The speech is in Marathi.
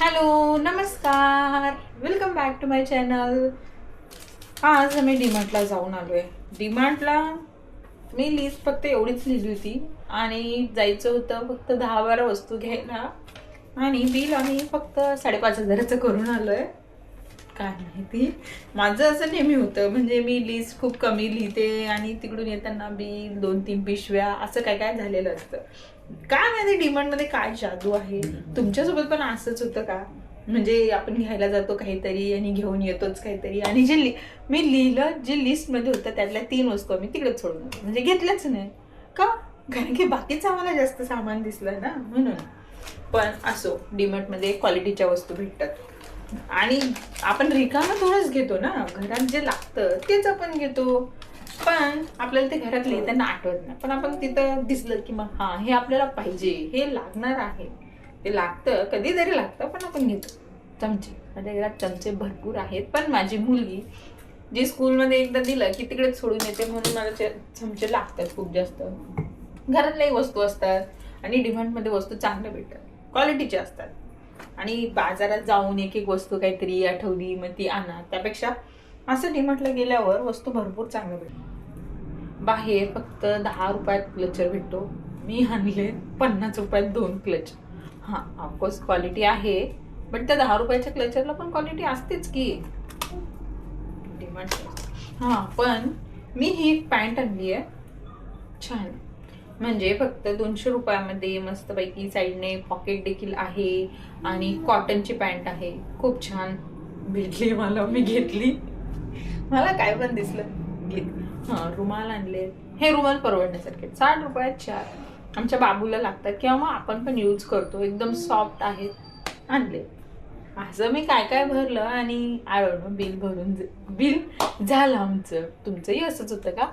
हॅलो नमस्कार, welcome back to my channel. आज आम्ही डीमार्टला जाऊन आलो आहे. डीमार्टला मी लिस्ट फक्त एवढीच लिहिली होती आणि जायचं होतं फक्त 10-12 वस्तू घ्यायला आणि बिल आम्ही फक्त 5,500 करून आलो आहे. काय माहिती, माझं असं नेहमी होतं, म्हणजे मी लिस्ट खूप कमी लिहिते आणि तिकडून येताना बिल 2-3 पिशव्या असं काय काय झालेलं असतं. काय माहिती डीमार्टमध्ये काय जादू आहे. तुमच्यासोबत पण असंच होतं का? म्हणजे आपण घ्यायला जातो काहीतरी आणि घेऊन येतोच काहीतरी, आणि मी लिहिलं जे लिस्टमध्ये होतं त्यातल्या 3 वस्तू आम्ही तिकडेच सोडून आलो. म्हणजे घेतल्याच नाही का, कारण की बाकीचं आम्हाला जास्त सामान दिसलं ना म्हणून. पण असो, डीमार्टमध्ये क्वालिटीच्या वस्तू भेटतात आणि आपण रिकामं थोडंच घेतो ना, घरात जे लागतं तेच आपण घेतो. पण आपल्याला ते घरात लिहिताना आठवत नाही, पण आपण तिथं दिसलं की मग हा हे आपल्याला पाहिजे, हे लागणार आहे, ते लागतं, कधीतरी लागतं पण आपण घेतो. चमचे, माझ्या घरात चमचे भरपूर आहेत, पण माझी मुलगी जी स्कूलमध्ये एकदा दिलं की तिकडेच सोडून येते, म्हणून मला चमचे लागतात खूप जास्त. घरातल्याही वस्तू असतात आणि डिमांडमध्ये वस्तू चांगल्या भेटतात, क्वालिटीचे असतात. आणि बाजारात जाऊन एक एक वस्तू काहीतरी आठवली मग ती आणा, त्यापेक्षा असं डीमार्टला गेल्यावर वस्तू भरपूर चांगल्या भेटतात. बाहेर फक्त 10 रुपयात क्लचर भेटतो, मी आणले 50 रुपयात 2 क्लच. हां, ऑफकोर्स क्वालिटी आहे, बट त्या 10 रुपयाच्या क्लचरला पण क्वालिटी असतेच की डिमांड. हां, पण मी ही एक पॅन्ट आणली आहे, छान. म्हणजे फक्त 200 रुपयामध्ये मस्तपैकी साईडने पॉकेट देखील आहे आणि कॉटनची पॅन्ट आहे. खूप छान भेटली मला, मी घेतली. मला काय पण दिसलं घेतली. हां, रुमाल आणले. हे रुमाल परवडण्यासारखे 60 रुपयात 4. आमच्या बाबूला लागतात किंवा मग आपण पण यूज करतो, एकदम सॉफ्ट आहेत, आणले. असं मी काय काय भरलं आणि बिल झालं आमचं. तुमचंही असंच होतं का?